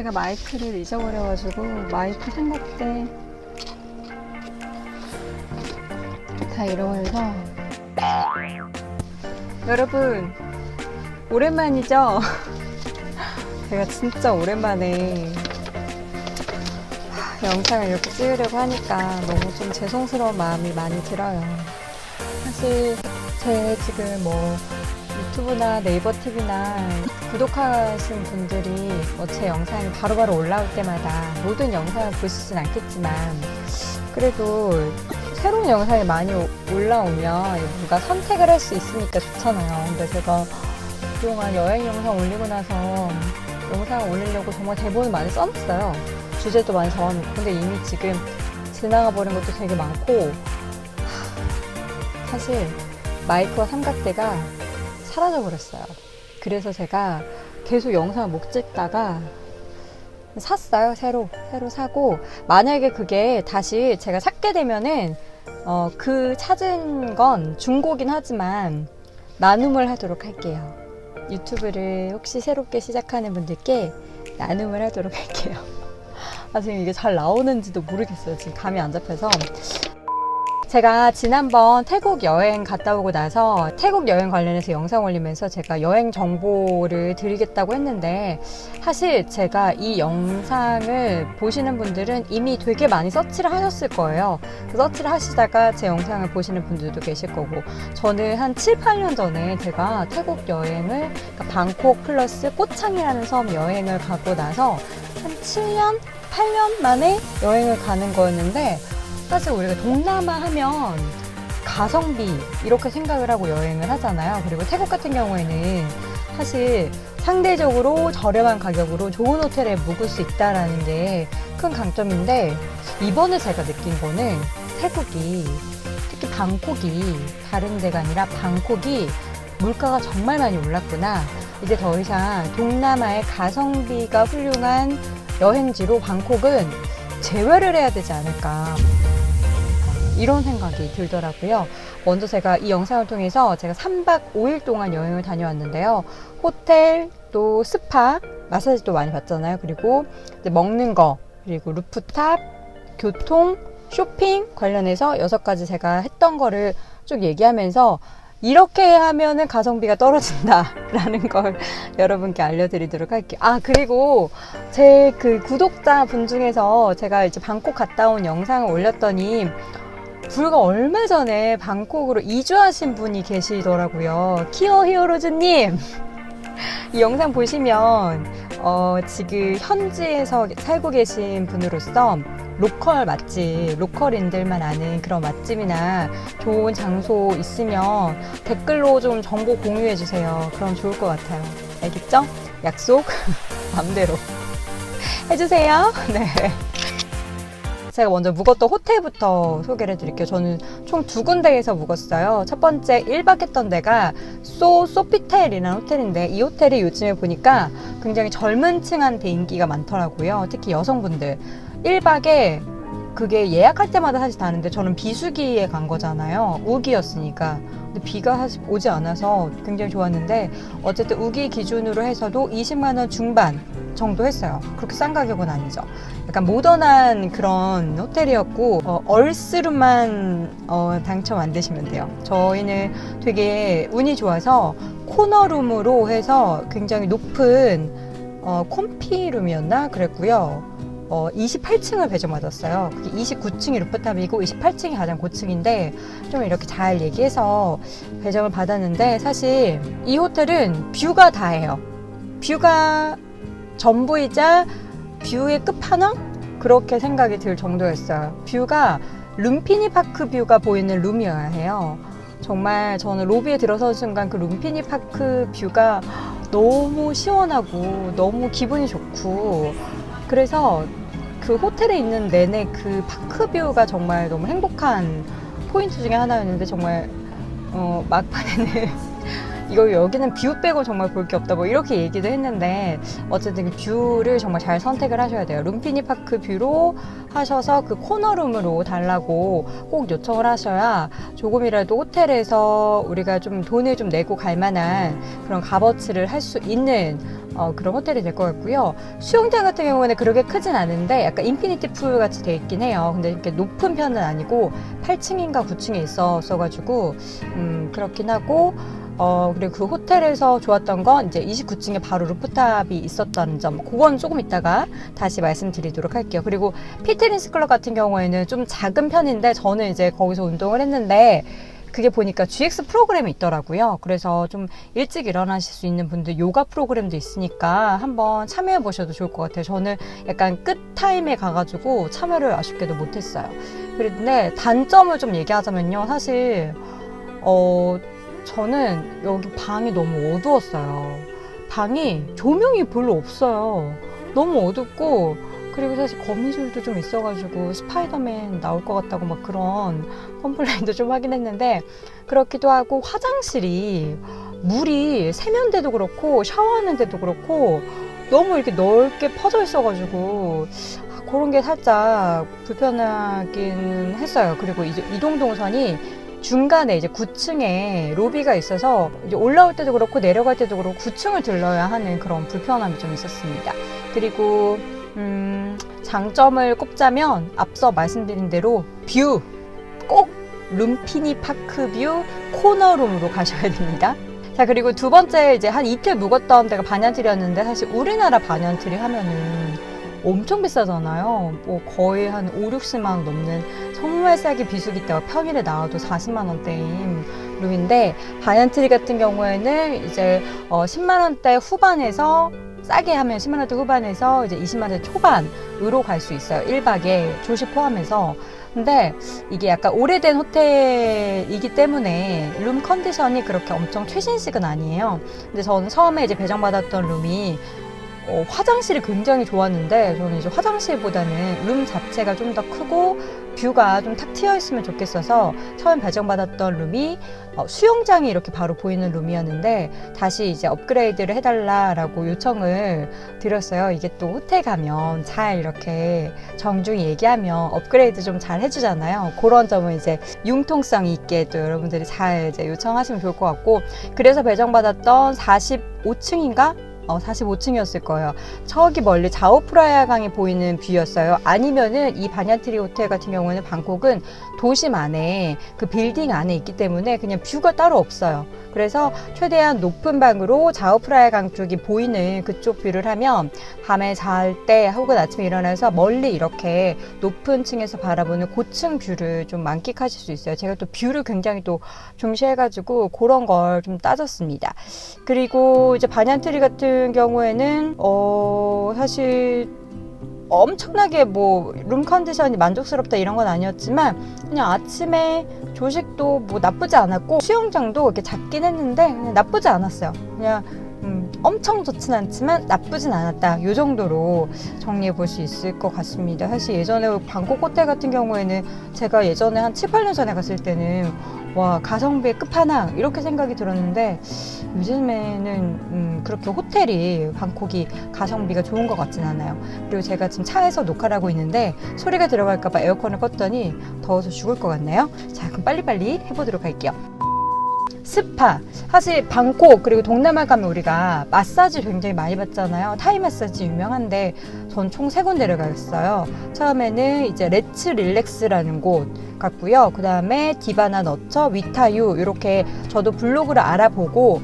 제가 마이크를 잊어버려가지고 마이크 생각때 다 잃어버려서. 여러분 오랜만이죠? 제가 진짜 오랜만에 영상을 이렇게 찍으려고 하니까 너무 좀 죄송스러운 마음이 많이 들어요. 사실 제 지금 뭐 유튜브나 네이버 TV나 구독하신 분들이 뭐 제 영상이 바로바로 올라올 때마다 모든 영상을 보시진 않겠지만, 그래도 새로운 영상이 많이 올라오면 뭔가 선택을 할 수 있으니까 좋잖아요. 근데 제가 그동안 여행 영상 올리고 나서 영상을 올리려고 정말 대본을 많이 써놨어요. 주제도 많이 적어놓고. 근데 이미 지금 지나가 버린 것도 되게 많고, 사실 마이크와 삼각대가 사라져 버렸어요. 그래서 제가 계속 영상을 못 찍다가 샀어요. 새로 사고, 만약에 그게 다시 제가 찾게 되면은 그 찾은 건 중고긴 하지만 나눔을 하도록 할게요. 유튜브를 혹시 새롭게 시작하는 분들께 나눔을 하도록 할게요. 지금 이게 잘 나오는지도 모르겠어요. 지금 감이 안 잡혀서. 제가 지난번 태국 여행 갔다 오고 나서 태국 여행 관련해서 영상 올리면서 제가 여행 정보를 드리겠다고 했는데, 사실 제가 이 영상을 보시는 분들은 이미 되게 많이 서치를 하셨을 거예요. 그 서치를 하시다가 제 영상을 보시는 분들도 계실 거고, 저는 한 7, 8년 전에 제가 태국 여행을, 그러니까 방콕 플러스 꼬창이라는 섬 여행을 가고 나서 한 7년, 8년 만에 여행을 가는 거였는데, 사실 우리가 동남아 하면 가성비 이렇게 생각을 하고 여행을 하잖아요. 그리고 태국 같은 경우에는 사실 상대적으로 저렴한 가격으로 좋은 호텔에 묵을 수 있다는 게 큰 강점인데, 이번에 제가 느낀 거는 태국이, 특히 방콕이, 다른 데가 아니라 방콕이 물가가 정말 많이 올랐구나. 이제 더 이상 동남아의 가성비가 훌륭한 여행지로 방콕은 제외를 해야 되지 않을까, 이런 생각이 들더라고요. 먼저 제가 이 영상을 통해서 제가 3박 5일 동안 여행을 다녀왔는데요. 호텔, 또 스파, 마사지도 많이 받잖아요. 그리고 이제 먹는 거, 그리고 루프탑, 교통, 쇼핑 관련해서 6가지 제가 했던 거를 쭉 얘기하면서, 이렇게 하면은 가성비가 떨어진다라는 걸 여러분께 알려드리도록 할게요. 그리고 제 그 구독자 분 중에서 제가 이제 방콕 갔다 온 영상을 올렸더니 불과 얼마 전에 방콕으로 이주하신 분이 계시더라고요. 키어 히어로즈님! 이 영상 보시면 지금 현지에서 살고 계신 분으로서 로컬 맛집, 로컬인들만 아는 그런 맛집이나 좋은 장소 있으면 댓글로 좀 정보 공유해 주세요. 그럼 좋을 것 같아요. 알겠죠? 약속 맘대로 해주세요. 네. 제가 먼저 묵었던 호텔부터 소개를 해드릴게요. 저는 총 2군데에서 묵었어요. 첫 번째 1박 했던 데가 소피텔이라는 호텔인데, 이 호텔이 요즘에 보니까 굉장히 젊은 층한테 인기가 많더라고요. 특히 여성분들. 1박에 그게 예약할 때마다 사실 다른데, 저는 비수기에 간 거잖아요. 우기였으니까. 근데 비가 사실 오지 않아서 굉장히 좋았는데, 어쨌든 우기 기준으로 해서도 20만 원 중반 정도 했어요. 그렇게 싼 가격은 아니죠. 약간 모던한 그런 호텔이었고, 얼스룸만 당첨 안 되시면 돼요. 저희는 되게 운이 좋아서 코너룸으로 해서 굉장히 높은 콤피룸이었나 그랬고요. 28층을 배정받았어요. 그게 29층이 루프탑이고 28층이 가장 고층인데, 좀 이렇게 잘 얘기해서 배정을 받았는데, 사실 이 호텔은 뷰가 다예요. 뷰가 전부이자 뷰의 끝판왕? 그렇게 생각이 들 정도였어요. 뷰가 룸피니 파크 뷰가 보이는 룸이어야 해요. 정말 저는 로비에 들어서는 순간 그 룸피니 파크 뷰가 너무 시원하고 너무 기분이 좋고, 그래서 그 호텔에 있는 내내 그 파크 뷰가 정말 너무 행복한 포인트 중에 하나였는데, 정말 막판에는 이거 여기는 뷰 빼고 정말 볼 게 없다 뭐 이렇게 얘기도 했는데, 어쨌든 그 뷰를 정말 잘 선택을 하셔야 돼요. 룸피니 파크 뷰로 하셔서 그 코너룸으로 달라고 꼭 요청을 하셔야 조금이라도 호텔에서 우리가 좀 돈을 좀 내고 갈 만한 그런 값어치를 할 수 있는 그런 호텔이 될 것 같고요. 수영장 같은 경우는 그렇게 크진 않은데 약간 인피니티 풀 같이 돼 있긴 해요. 근데 이렇게 높은 편은 아니고 8층인가 9층에 있어가지고 그렇긴 하고 그리고 그 호텔에서 좋았던 건 이제 29층에 바로 루프탑이 있었다는 점. 그건 조금 이따가 다시 말씀드리도록 할게요. 그리고 피트니스 클럽 같은 경우에는 좀 작은 편인데 저는 이제 거기서 운동을 했는데 그게 보니까 GX 프로그램이 있더라고요. 그래서 좀 일찍 일어나실 수 있는 분들 요가 프로그램도 있으니까 한번 참여해 보셔도 좋을 것 같아요. 저는 약간 끝 타임에 가가지고 참여를 아쉽게도 못했어요. 그런데 단점을 좀 얘기하자면요. 사실 저는 여기 방이 너무 어두웠어요. 방이 조명이 별로 없어요. 너무 어둡고 그리고 사실 거미줄도 좀 있어가지고 스파이더맨 나올 것 같다고 막 그런 컴플레인도 좀 하긴 했는데 그렇기도 하고 화장실이 물이 세면대도 그렇고 샤워하는데도 그렇고 너무 이렇게 넓게 퍼져 있어가지고 그런 게 살짝 불편하긴 했어요. 그리고 이제 이동 동선이 중간에 이제 9층에 로비가 있어서 이제 올라올 때도 그렇고 내려갈 때도 그렇고 9층을 들러야 하는 그런 불편함이 좀 있었습니다. 그리고 장점을 꼽자면 앞서 말씀드린 대로 뷰! 꼭 룸피니 파크 뷰 코너룸으로 가셔야 됩니다. 자, 그리고 두 번째 이제 한 이틀 묵었던 데가 반얀트리였는데 사실 우리나라 반얀트리 하면은 엄청 비싸잖아요. 뭐 거의 한 5, 60만 원 넘는 정말 싸게 비수기 때가 평일에 나와도 40만 원대인 룸인데 반얀트리 같은 경우에는 이제 10만 원대 후반에서 싸게 하면 10만 원대 후반에서 이제 20만 원대 초반으로 갈 수 있어요. 1박에 조식 포함해서. 근데 이게 약간 오래된 호텔이기 때문에 룸 컨디션이 그렇게 엄청 최신식은 아니에요. 근데 저는 처음에 이제 배정받았던 룸이 화장실이 굉장히 좋았는데 저는 이제 화장실보다는 룸 자체가 좀 더 크고 뷰가 좀 탁 트여 있으면 좋겠어서 처음 배정받았던 룸이 수영장이 이렇게 바로 보이는 룸이었는데 다시 이제 업그레이드를 해달라라고 요청을 드렸어요. 이게 또 호텔 가면 잘 이렇게 정중히 얘기하면 업그레이드 좀 잘 해주잖아요. 그런 점은 이제 융통성 있게 또 여러분들이 잘 이제 요청하시면 좋을 것 같고 그래서 배정받았던 45층인가? 45층이었을 거예요. 저기 멀리 자오프라야강이 보이는 뷰였어요. 아니면은 이 반얀트리 호텔 같은 경우는 방콕은 도심 안에 그 빌딩 안에 있기 때문에 그냥 뷰가 따로 없어요. 그래서 최대한 높은 방으로 자오프라야강 쪽이 보이는 그쪽 뷰를 하면 밤에 잘 때 혹은 아침에 일어나서 멀리 이렇게 높은 층에서 바라보는 고층 뷰를 좀 만끽하실 수 있어요. 제가 또 뷰를 굉장히 또 중시해가지고 그런 걸 좀 따졌습니다. 그리고 이제 반얀트리 같은 경우에는 사실 엄청나게 뭐 룸 컨디션이 만족스럽다 이런 건 아니었지만 그냥 아침에 조식도 뭐 나쁘지 않았고 수영장도 이렇게 작긴 했는데 그냥 나쁘지 않았어요. 그냥 엄청 좋진 않지만 나쁘진 않았다. 이 정도로 정리해 볼 수 있을 것 같습니다. 사실 예전에 방콕 호텔 같은 경우에는 제가 예전에 한 7, 8년 전에 갔을 때는 와 가성비의 끝판왕 이렇게 생각이 들었는데 요즘에는 그렇게 호텔이 방콕이 가성비가 좋은 것 같진 않아요. 그리고 제가 지금 차에서 녹화를 하고 있는데 소리가 들어갈까봐 에어컨을 껐더니 더워서 죽을 것 같네요. 자, 그럼 빨리빨리 해보도록 할게요. 스파. 사실 방콕 그리고 동남아 가면 우리가 마사지 굉장히 많이 받잖아요. 타이 마사지 유명한데 전 총 3군데를 갔어요. 처음에는 이제 레츠 릴렉스라는 곳 갔고요. 그 다음에 디바나 너처, 위타유 이렇게 저도 블로그를 알아보고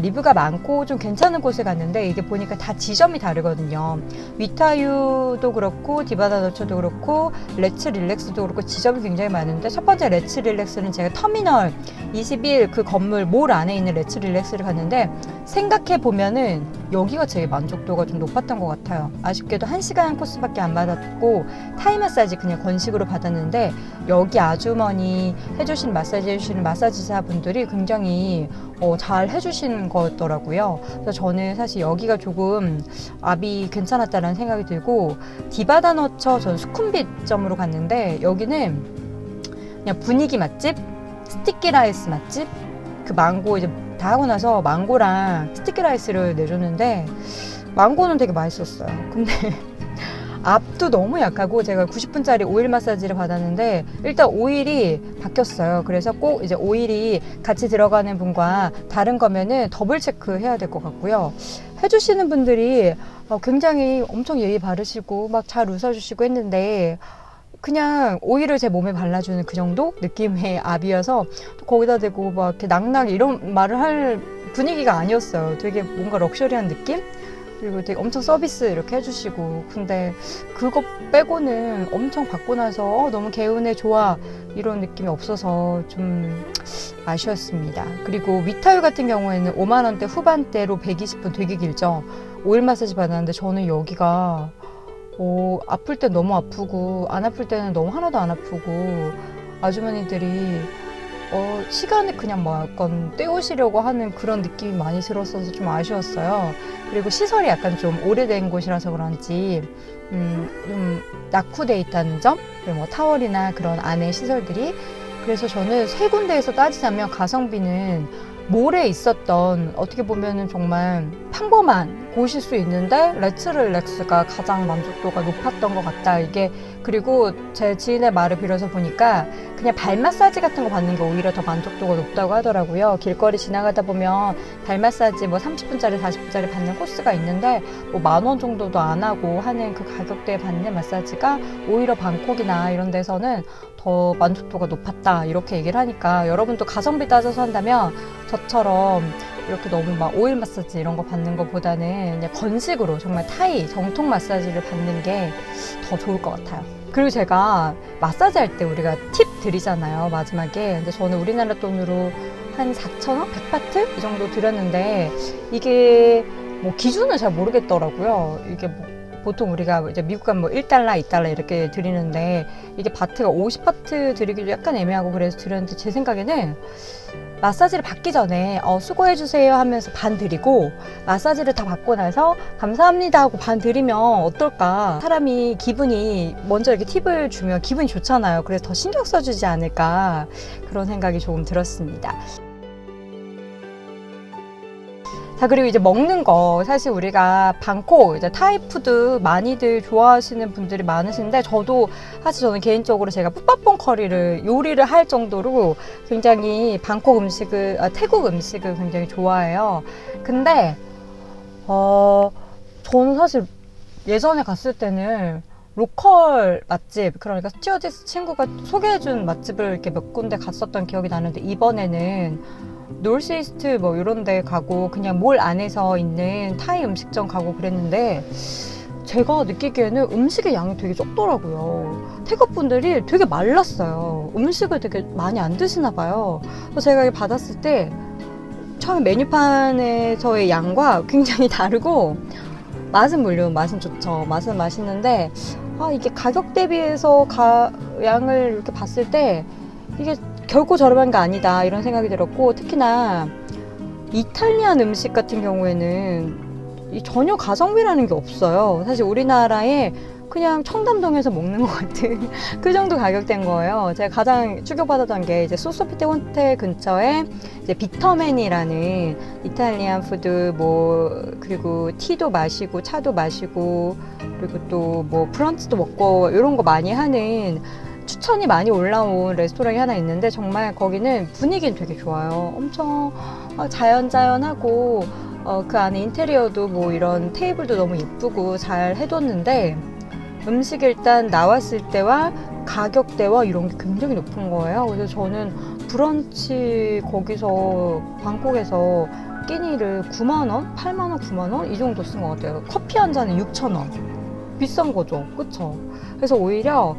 리뷰가 많고 좀 괜찮은 곳에 갔는데 이게 보니까 다 지점이 다르거든요. 위타유도 그렇고 디바나 너처도 그렇고 레츠 릴렉스도 그렇고 지점이 굉장히 많은데 첫 번째 레츠 릴렉스는 제가 터미널 21 그 건물 몰 안에 있는 레츠 릴렉스를 갔는데 생각해 보면은 여기가 제일 만족도가 좀 높았던 것 같아요. 아쉽게도 1시간 코스밖에 안 받았고 타이 마사지 그냥 건식으로 받았는데 여기 아주머니 해주신 마사지 해주시는 마사지사 분들이 굉장히 잘 해주신 거더라고요. 그래서 저는 사실 여기가 조금 압이 괜찮았다는 생각이 들고 디바나 너처 전 수쿰빗점으로 갔는데 여기는 그냥 분위기 맛집, 스티키 라이스 맛집, 그 망고 이제 다 하고 나서 망고랑 스티키 라이스를 내줬는데 망고는 되게 맛있었어요. 근데 압도 너무 약하고 제가 90분짜리 오일 마사지를 받았는데 일단 오일이 바뀌었어요. 그래서 꼭 이제 오일이 같이 들어가는 분과 다른 거면은 더블 체크 해야 될 것 같고요. 해주시는 분들이 굉장히 엄청 예의 바르시고 막 잘 웃어주시고 했는데 그냥 오일을 제 몸에 발라주는 그 정도 느낌의 압이어서 거기다 대고 막 이렇게 낙낙 이런 말을 할 분위기가 아니었어요. 되게 뭔가 럭셔리한 느낌? 그리고 되게 엄청 서비스 이렇게 해주시고 근데 그거 빼고는 엄청 받고 나서 너무 개운해 좋아 이런 느낌이 없어서 좀 아쉬웠습니다. 그리고 위타유 같은 경우에는 5만 원대 후반대로 120분 되게 길죠. 오일 마사지 받았는데 저는 여기가 아플 땐 너무 아프고 안 아플 때는 너무 하나도 안 아프고 아주머니들이 시간을 그냥 뭐 약간 때우시려고 하는 그런 느낌이 많이 들었어서 좀 아쉬웠어요. 그리고 시설이 약간 좀 오래된 곳이라서 그런지 좀 낙후돼 있다는 점, 그리고 뭐 타월이나 그런 안에 시설들이. 그래서 저는 세 군데에서 따지자면 가성비는 몰에 있었던 어떻게 보면은 정말 평범한 곳일 수 있는데 레츠릴렉스가 가장 만족도가 높았던 것 같다. 이게 그리고 제 지인의 말을 빌어서 보니까 그냥 발 마사지 같은 거 받는 게 오히려 더 만족도가 높다고 하더라고요. 길거리 지나가다 보면 발 마사지 뭐 30분짜리 40분짜리 받는 코스가 있는데 뭐 10,000원 정도도 안 하고 하는 그 가격대에 받는 마사지가 오히려 방콕이나 이런 데서는 더 만족도가 높았다 이렇게 얘기를 하니까 여러분도 가성비 따져서 한다면 저처럼 이렇게 너무 막 오일 마사지 이런 거 받는 것보다는 그냥 건식으로 정말 타이 정통 마사지를 받는 게 더 좋을 것 같아요. 그리고 제가 마사지 할 때 우리가 팁 드리잖아요 마지막에. 근데 저는 우리나라 돈으로 한 4,000원? 100바트? 이 정도 드렸는데 이게 뭐 기준을 잘 모르겠더라고요. 이게 뭐 보통 우리가 이제 미국 가면 뭐 1달러, 2달러 이렇게 드리는데 이게 바트가 50바트 드리기도 약간 애매하고 그래서 드렸는데 제 생각에는 마사지를 받기 전에 수고해주세요 하면서 반 드리고 마사지를 다 받고 나서 감사합니다 하고 반 드리면 어떨까. 사람이 기분이 먼저 이렇게 팁을 주면 기분이 좋잖아요. 그래서 더 신경 써주지 않을까 그런 생각이 조금 들었습니다. 자, 그리고 이제 먹는 거 사실 우리가 방콕 이제 타이푸드 많이들 좋아하시는 분들이 많으신데 저도 사실 저는 개인적으로 제가 푸팟퐁 커리를 요리를 할 정도로 굉장히 방콕 음식을 태국 음식을 굉장히 좋아해요. 근데 저는 사실 예전에 갔을 때는 로컬 맛집, 그러니까 스튜어디스 친구가 소개해준 맛집을 이렇게 몇 군데 갔었던 기억이 나는데 이번에는 놀스이스트 뭐 이런 데 가고 그냥 몰 안에서 있는 타이 음식점 가고 그랬는데 제가 느끼기에는 음식의 양이 되게 적더라고요. 태국 분들이 되게 말랐어요. 음식을 되게 많이 안 드시나 봐요. 그래서 제가 이거 받았을 때 처음 메뉴판에서의 양과 굉장히 다르고 맛은 물론 맛은 좋죠. 맛은 맛있는데 이게 가격 대비해서 양을 이렇게 봤을 때 이게 결코 저렴한 게 아니다 이런 생각이 들었고 특히나 이탈리안 음식 같은 경우에는 전혀 가성비라는 게 없어요. 사실 우리나라에 그냥 청담동에서 먹는 것 같은 그 정도 가격대인 거예요. 제가 가장 충격받았던 게 이제 소소피테 호텔 근처에 이제 비터맨이라는 이탈리안 푸드 그리고 티도 마시고 차도 마시고 그리고 또 뭐 브런치도 먹고 이런 거 많이 하는 추천이 많이 올라온 레스토랑이 하나 있는데 정말 거기는 분위기는 되게 좋아요. 엄청 자연자연하고 그 안에 인테리어도 뭐 이런 테이블도 너무 예쁘고 잘 해뒀는데 음식이 일단 나왔을 때와 가격대와 이런 게 굉장히 높은 거예요. 그래서 저는 브런치 거기서 방콕에서 끼니를 9만원? 8만원? 9만원? 이 정도 쓴 것 같아요. 커피 한 잔에 6,000원. 비싼 거죠. 그쵸? 그래서 오히려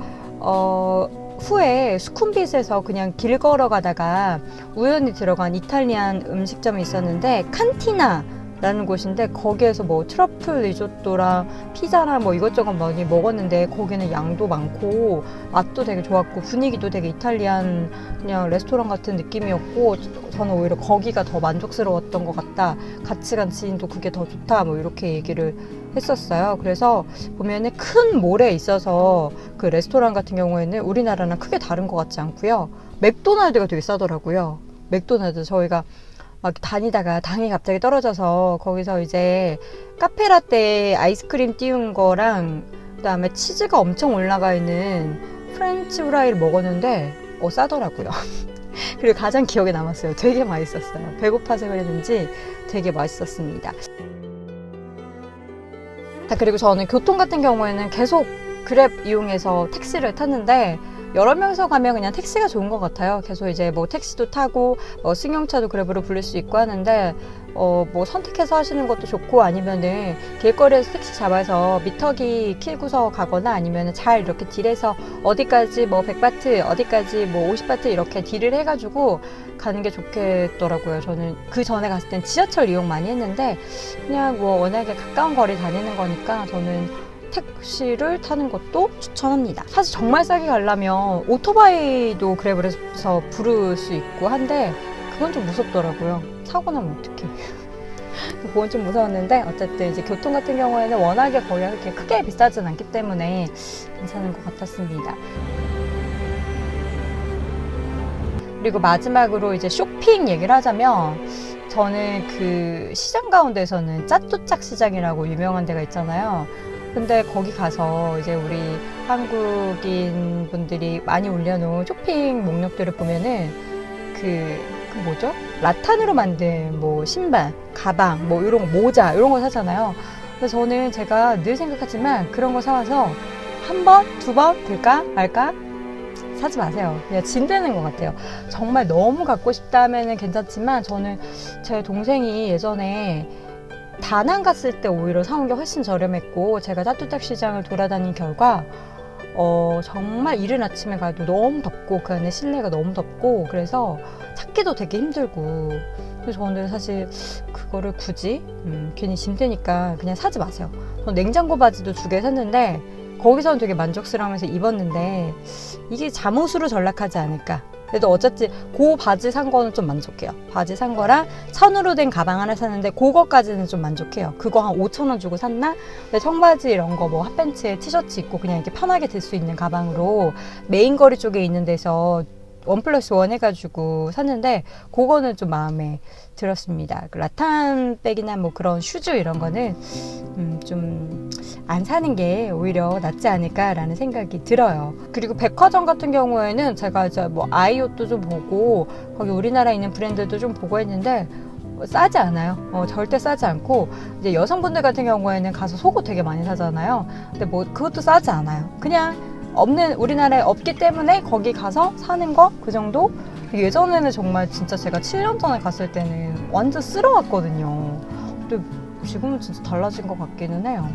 후에 수쿰빗에서 그냥 길 걸어가다가 우연히 들어간 이탈리안 음식점이 있었는데 칸티나라는 곳인데 거기에서 뭐 트러플 리조또랑 피자랑 뭐 이것저것 많이 먹었는데 거기는 양도 많고 맛도 되게 좋았고 분위기도 되게 이탈리안 그냥 레스토랑 같은 느낌이었고 저는 오히려 거기가 더 만족스러웠던 것 같다. 같이 간 지인도 그게 더 좋다 뭐 이렇게 얘기를 했었어요. 그래서 보면은 큰 몰에 있어서 그 레스토랑 같은 경우에는 우리나라랑 크게 다른 것 같지 않고요. 맥도날드가 되게 싸더라고요. 맥도날드 저희가 막 다니다가 당이 갑자기 떨어져서 거기서 이제 카페라떼 아이스크림 띄운 거랑 그다음에 치즈가 엄청 올라가 있는 프렌치 후라이를 먹었는데 싸더라고요. 그리고 가장 기억에 남았어요. 되게 맛있었어요. 배고파서 그랬는지 되게 맛있었습니다. 그리고 저는 교통 같은 경우에는 계속 그랩 이용해서 택시를 탔는데 여러 명이서 가면 그냥 택시가 좋은 것 같아요. 계속 이제 뭐 택시도 타고 뭐 승용차도 그랩으로 부를 수 있고 하는데 뭐 선택해서 하시는 것도 좋고 아니면은 길거리에서 택시 잡아서 미터기 킬고서 가거나 아니면은 잘 이렇게 딜해서 어디까지 뭐 100바트 어디까지 뭐 50바트 이렇게 딜을 해가지고 가는 게 좋겠더라고요. 저는 그 전에 갔을 땐 지하철 이용 많이 했는데 그냥 뭐 워낙에 가까운 거리 다니는 거니까 저는 택시를 타는 것도 추천합니다. 사실 정말 싸게 가려면 오토바이도 그랩을 해서 부를 수 있고 한데 그건 좀 무섭더라고요. 사고 나면 어떡해. 그건 좀 무서웠는데 어쨌든 이제 교통 같은 경우에는 워낙에 거리가 그렇게 크게 비싸진 않기 때문에 괜찮은 것 같았습니다. 그리고 마지막으로 이제 쇼핑 얘기를 하자면 저는 그 시장 가운데서는 짜뚜짝 시장이라고 유명한 데가 있잖아요. 근데 거기 가서 이제 우리 한국인 분들이 많이 올려놓은 쇼핑 목록들을 보면은 그 뭐죠? 라탄으로 만든 뭐 신발, 가방, 뭐 이런 모자 이런 거 사잖아요. 그래서 저는 제가 늘 생각하지만 그런 거 사와서 한 번, 두 번 될까 말까? 사지 마세요. 그냥 진대는 것 같아요. 정말 너무 갖고 싶다 하면은 괜찮지만 저는 제 동생이 예전에 다낭 갔을 때 오히려 사온 게 훨씬 저렴했고 제가 짜뚜짝 시장을 돌아다닌 결과 정말 이른 아침에 가도 너무 덥고 그 안에 실내가 너무 덥고 그래서 찾기도 되게 힘들고 그래서 저는 사실 그거를 굳이 괜히 짐대니까 그냥 사지 마세요. 저 냉장고 바지도 2개 샀는데 거기서는 되게 만족스러워하면서 입었는데 이게 잠옷으로 전락하지 않을까. 그래도 어쨌든 그 바지 산 거는 좀 만족해요. 바지 산 거랑 천으로 된 가방 하나 샀는데 그거까지는 좀 만족해요. 그거 한 5,000원 주고 샀나? 근데 청바지 이런 거 뭐 핫팬츠에 티셔츠 입고 그냥 이렇게 편하게 들 수 있는 가방으로 메인 거리 쪽에 있는 데서 1+1 해가지고 샀는데 그거는 좀 마음에 들었습니다. 그 라탄 백이나 뭐 그런 슈즈 이런 거는 좀 안 사는 게 오히려 낫지 않을까라는 생각이 들어요. 그리고 백화점 같은 경우에는 제가 이제 뭐 아이옷도 좀 보고 거기 우리나라에 있는 브랜드도 좀 보고 했는데 싸지 않아요. 절대 싸지 않고 이제 여성분들 같은 경우에는 가서 속옷 되게 많이 사잖아요. 근데 뭐 그것도 싸지 않아요. 그냥 우리나라에 없기 때문에 거기 가서 사는 거 그 정도? 예전에는 정말 진짜 제가 7년 전에 갔을 때는 완전 쓸어왔거든요. 근데 지금은 진짜 달라진 것 같기는 해요.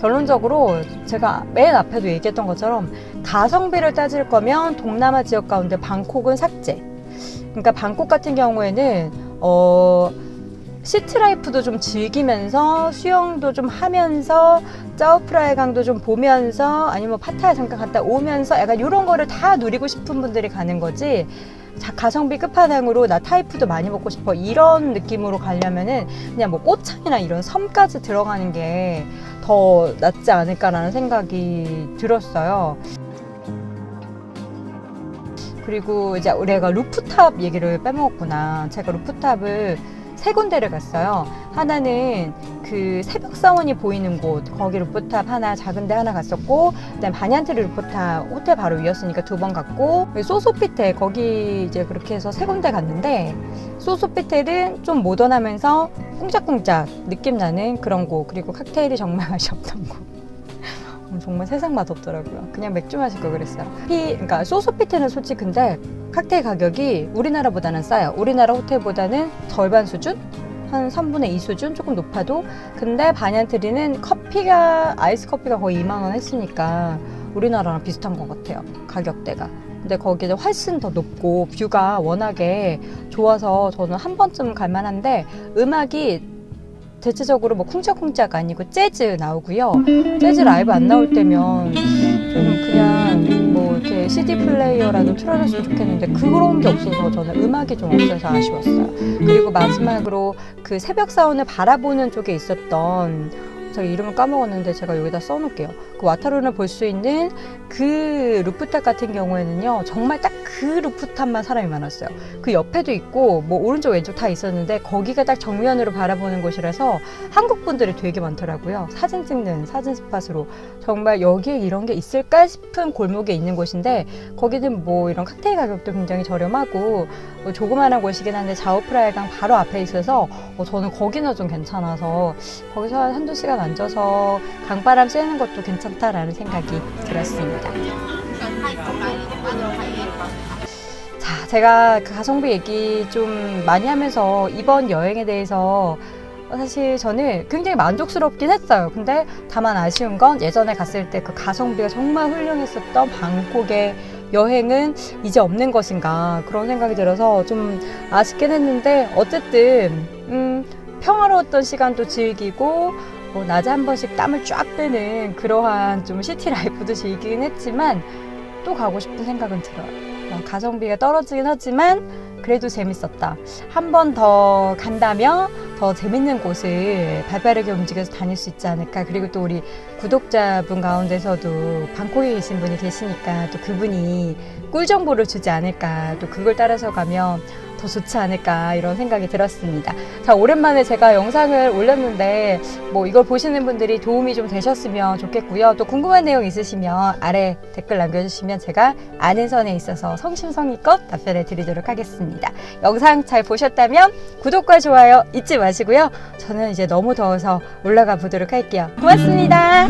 결론적으로 제가 맨 앞에도 얘기했던 것처럼 가성비를 따질 거면 동남아 지역 가운데 방콕은 삭제. 그러니까 방콕 같은 경우에는 시트라이프도 좀 즐기면서 수영도 좀 하면서 짜오프라의 강도 좀 보면서 아니면 파타야 잠깐 갔다 오면서 약간 이런 거를 다 누리고 싶은 분들이 가는 거지 가성비 끝판왕으로 나 타이푸드 많이 먹고 싶어 이런 느낌으로 가려면은 그냥 뭐 꼬창이나 이런 섬까지 들어가는 게 더 낫지 않을까라는 생각이 들었어요. 그리고 이제 우리가 루프탑 얘기를 빼먹었구나. 제가 루프탑을 3군데를 갔어요. 하나는 그 새벽 사원이 보이는 곳, 거기 루프탑 하나, 작은 데 하나 갔었고, 그다음에 바니안트리 루프탑 호텔 바로 위였으니까 2번 갔고, 소소피텔 거기 이제 그렇게 해서 3군데 갔는데, 소소피텔은 좀 모던하면서 쿵짝쿵짝 느낌 나는 그런 곳, 그리고 칵테일이 정말 맛이 없던 곳. 정말 세상 맛없더라고요. 그냥 맥주 마실 걸 그랬어요. 그러니까 소소피텔은 솔직히 근데 칵테일 가격이 우리나라보다는 싸요. 우리나라 호텔보다는 절반 수준? 한 3분의 2 수준? 조금 높아도. 근데 바니안트리는 아이스 커피가 거의 2만 원 했으니까 우리나라랑 비슷한 것 같아요. 가격대가. 근데 거기는 훨씬 더 높고 뷰가 워낙에 좋아서 저는 한 번쯤 갈 만한데 음악이 대체적으로 뭐 쿵짝쿵짝 아니고 재즈 나오고요. 재즈 라이브 안 나올 때면 좀 그냥 뭐 이렇게 CD 플레이어라도 틀어줬으면 좋겠는데 그런 게 없어서 저는 음악이 좀 없어서 아쉬웠어요. 그리고 마지막으로 그 새벽 사원을 바라보는 쪽에 있었던 제가 이름을 까먹었는데 제가 여기다 써놓을게요. 그 와타룬을 볼 수 있는 그 루프탑 같은 경우에는요. 정말 딱 그 루프탑만 사람이 많았어요. 그 옆에도 있고 뭐 오른쪽 왼쪽 다 있었는데 거기가 딱 정면으로 바라보는 곳이라서 한국 분들이 되게 많더라고요. 사진 찍는 사진 스팟으로 정말 여기에 이런 게 있을까 싶은 골목에 있는 곳인데 거기는 뭐 이런 칵테일 가격도 굉장히 저렴하고 뭐 조그마한 곳이긴 한데 자오프라야강 바로 앞에 있어서 저는 거기는 좀 괜찮아서 거기서 한두 시간 앉아서 강바람 쐬는 것도 괜찮다라는 생각이 들었습니다. 자, 제가 그 가성비 얘기 좀 많이 하면서 이번 여행에 대해서 사실 저는 굉장히 만족스럽긴 했어요. 근데 다만 아쉬운 건 예전에 갔을 때 그 가성비가 정말 훌륭했었던 방콕의 여행은 이제 없는 것인가 그런 생각이 들어서 좀 아쉽긴 했는데 어쨌든 평화로웠던 시간도 즐기고 뭐 낮에 한 번씩 땀을 쫙 빼는 그러한 좀 시티 라이프도 즐기긴 했지만 또 가고 싶은 생각은 들어요. 가성비가 떨어지긴 하지만 그래도 재밌었다. 한 번 더 간다면 더 재밌는 곳을 발빠르게 움직여서 다닐 수 있지 않을까. 그리고 또 우리 구독자분 가운데서도 방콕에 계신 분이 계시니까 또 그분이 꿀 정보를 주지 않을까. 또 그걸 따라서 가면 더 좋지 않을까 이런 생각이 들었습니다. 자, 오랜만에 제가 영상을 올렸는데 뭐 이걸 보시는 분들이 도움이 좀 되셨으면 좋겠고요. 또 궁금한 내용 있으시면 아래 댓글 남겨주시면 제가 아는 선에 있어서 성심성의껏 답변해 드리도록 하겠습니다. 영상 잘 보셨다면 구독과 좋아요 잊지 마시고요. 저는 이제 너무 더워서 올라가 보도록 할게요. 고맙습니다.